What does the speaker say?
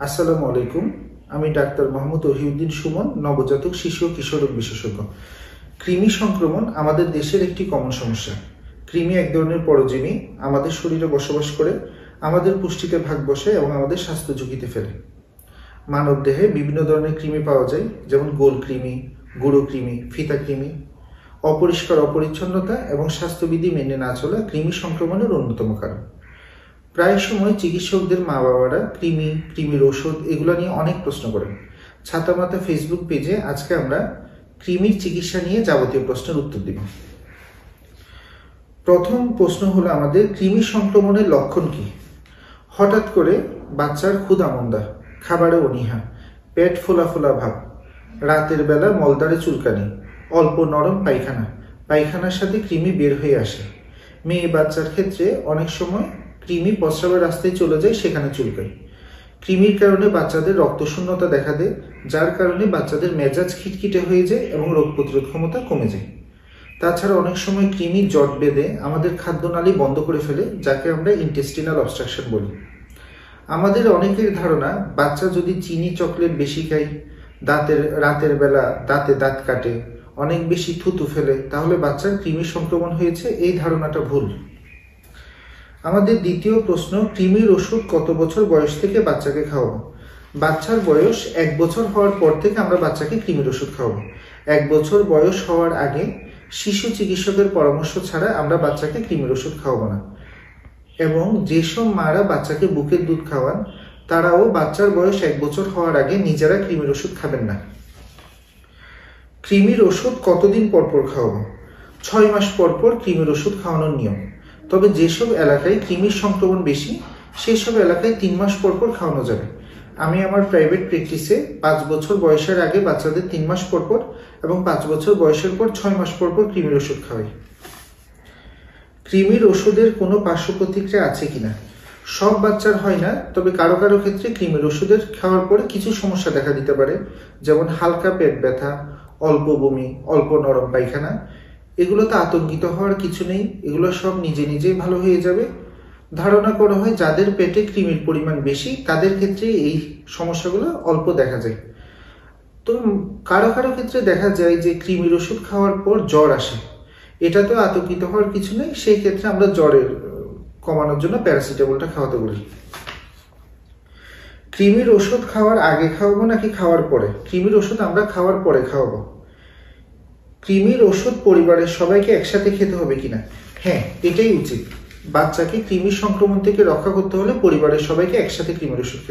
আসসালামু আলাইকুম। আমি ডাক্তার মোহাম্মদ ওহিউদ্দিন সুমন, নবজাতক শিশু ও কিশোর রোগ বিশেষজ্ঞ। কৃমি সংক্রমণ আমাদের দেশের একটি কমন সমস্যা। কৃমি এক ধরনের পরজীবী, আমাদের শরীরে বসবাস করে, আমাদের পুষ্টিতে ভাগ বসে এবং আমাদের স্বাস্থ্য ঝুঁকিতে ফেলে। মানব দেহে বিভিন্ন ধরনের কৃমি পাওয়া যায়, যেমন গোল কৃমি, গুঁড়ো কৃমি, ফিতা কৃমি। অপরিষ্কার, অপরিচ্ছন্নতা এবং স্বাস্থ্যবিধি মেনে না চলা কৃমি সংক্রমণের অন্যতম কারণ। প্রায় সময় চিকিৎসকদের মা বাবারা কৃমির ওষুধ এগুলো নিয়ে অনেক প্রশ্ন করেন। ছাতামাতা ফেসবুক পেজে আজকে আমরা কৃমির চিকিৎসা নিয়ে যাবতীয় প্রশ্নের উত্তর দিব। প্রথম প্রশ্ন হলো আমাদের, কৃমি সংক্রমণের লক্ষণ কি? হঠাৎ করে বাচ্চার ক্ষুধা-মন্দা, খাবারে অনীহা, পেট ফোলা ফোলা ভাব, রাতের বেলা মলদ্বারে চুলকানি, অল্প নরম পায়খানা, পায়খানার সাথে কৃমি বের হয়ে আসে। মেয়ে বাচ্চার ক্ষেত্রে অনেক সময় কৃমি প্রস্রাবের রাস্তায় চলে যায়, সেখানে চুলকায়। কৃমির কারণে বাচ্চাদের রক্তশূন্যতা দেখা দেয়, যার কারণে বাচ্চাদের মেজাজ খিটখিটে হয়ে যায় এবং রোগ প্রতিরোধ ক্ষমতা কমে যায়। তাছাড়া অনেক সময় কৃমি জট বেঁধে আমাদের খাদ্যনালী বন্ধ করে ফেলে, যাকে আমরা ইন্টেস্টিনাল অবস্ট্রাকশন বলি। আমাদের অনেকের ধারণা, বাচ্চা যদি চিনি চকলেট বেশি খায়, রাতের বেলা দাঁতে দাঁত কাটে, অনেক বেশি থুতু ফেলে, তাহলে বাচ্চার কৃমি সংক্রমণ হয়েছে। এই ধারণাটা ভুল। আমাদের দ্বিতীয় প্রশ্ন, কৃমির ওষুধ কত বছর বয়স থেকে বাচ্চাকে খাওয়াবো? বাচ্চার বয়স 1 বছর হওয়ার পর থেকে আমরা বাচ্চাকে কৃমির ওষুধ খাওয়াবো। 1 বছর বয়স হওয়ার আগে শিশু চিকিৎসকের পরামর্শ ছাড়া আমরা বাচ্চাকে কৃমির ওষুধ খাওয়াবো না। এবং যেসব মারা বাচ্চাকে বুকের দুধ খাওয়ান, তারাও বাচ্চার বয়স 1 বছর হওয়ার আগে নিজেরা কৃমির ওষুধ খাবেন না। কৃমির ওষুধ কতদিন পর পর খাওয়াবো? 6 মাস পর পর কৃমির ওষুধ খাওয়ানোর নিয়ম। তবে যেসব এলাকায় কৃমির সংক্রমণ বেশি, সেই সব এলাকায় 3 মাস পর পর খাওয়ানো যাবে। আমি আমার প্রাইভেট প্র্যাকটিসে 5 বছর বয়সের আগে বাচ্চাদের 3 মাস পর পর এবং 5 বছর বয়সের পর 6 মাস পর পর কৃমির ওষুধ খাওয়াই। কৃমির ওষুধের কোনো পার্শ্ব প্রতিক্রিয়া আছে কিনা? সব বাচ্চার হয় না, তবে কারো কারো ক্ষেত্রে কৃমির ওষুধের খাওয়ার পরে কিছু সমস্যা দেখা দিতে পারে, যেমন হালকা পেট ব্যথা, অল্প বমি, অল্প নরম পায়খানা। এগুলোতে আতঙ্কিত হওয়ার কিছু নেই, এগুলো সব নিজে নিজেই ভালো হয়ে যাবে। ধারণা করা হয় যাদের পেটে কৃমির পরিমাণ বেশি, তাদের ক্ষেত্রে এই সমস্যাগুলো অল্প দেখা যায়। তো কারো কারো ক্ষেত্রে দেখা যায় যে কৃমির ওষুধ খাওয়ার পর জ্বর আসে। এটাতেও আতঙ্কিত হওয়ার কিছু নেই, সেই ক্ষেত্রে আমরা জ্বরের কমানোর জন্য প্যারাসিটামলটা খাওয়াতে বলি। কৃমির ওষুধ খাওয়ার আগে খাওয়াবো নাকি খাওয়ার পরে? কৃমির ওষুধ আমরা খাওয়ার পরে খাওয়াবো। কৃমির ওষুধ পরিবারের সবাইকে একসাথে খেতে হবে কিনা? হ্যাঁ, এটাই উচিত। বাচ্চাকে কৃমির সংক্রমণ থেকে রক্ষা করতে হলে পরিবারের সবাইকে একসাথে কৃমির ওষুধ খেতে হবে।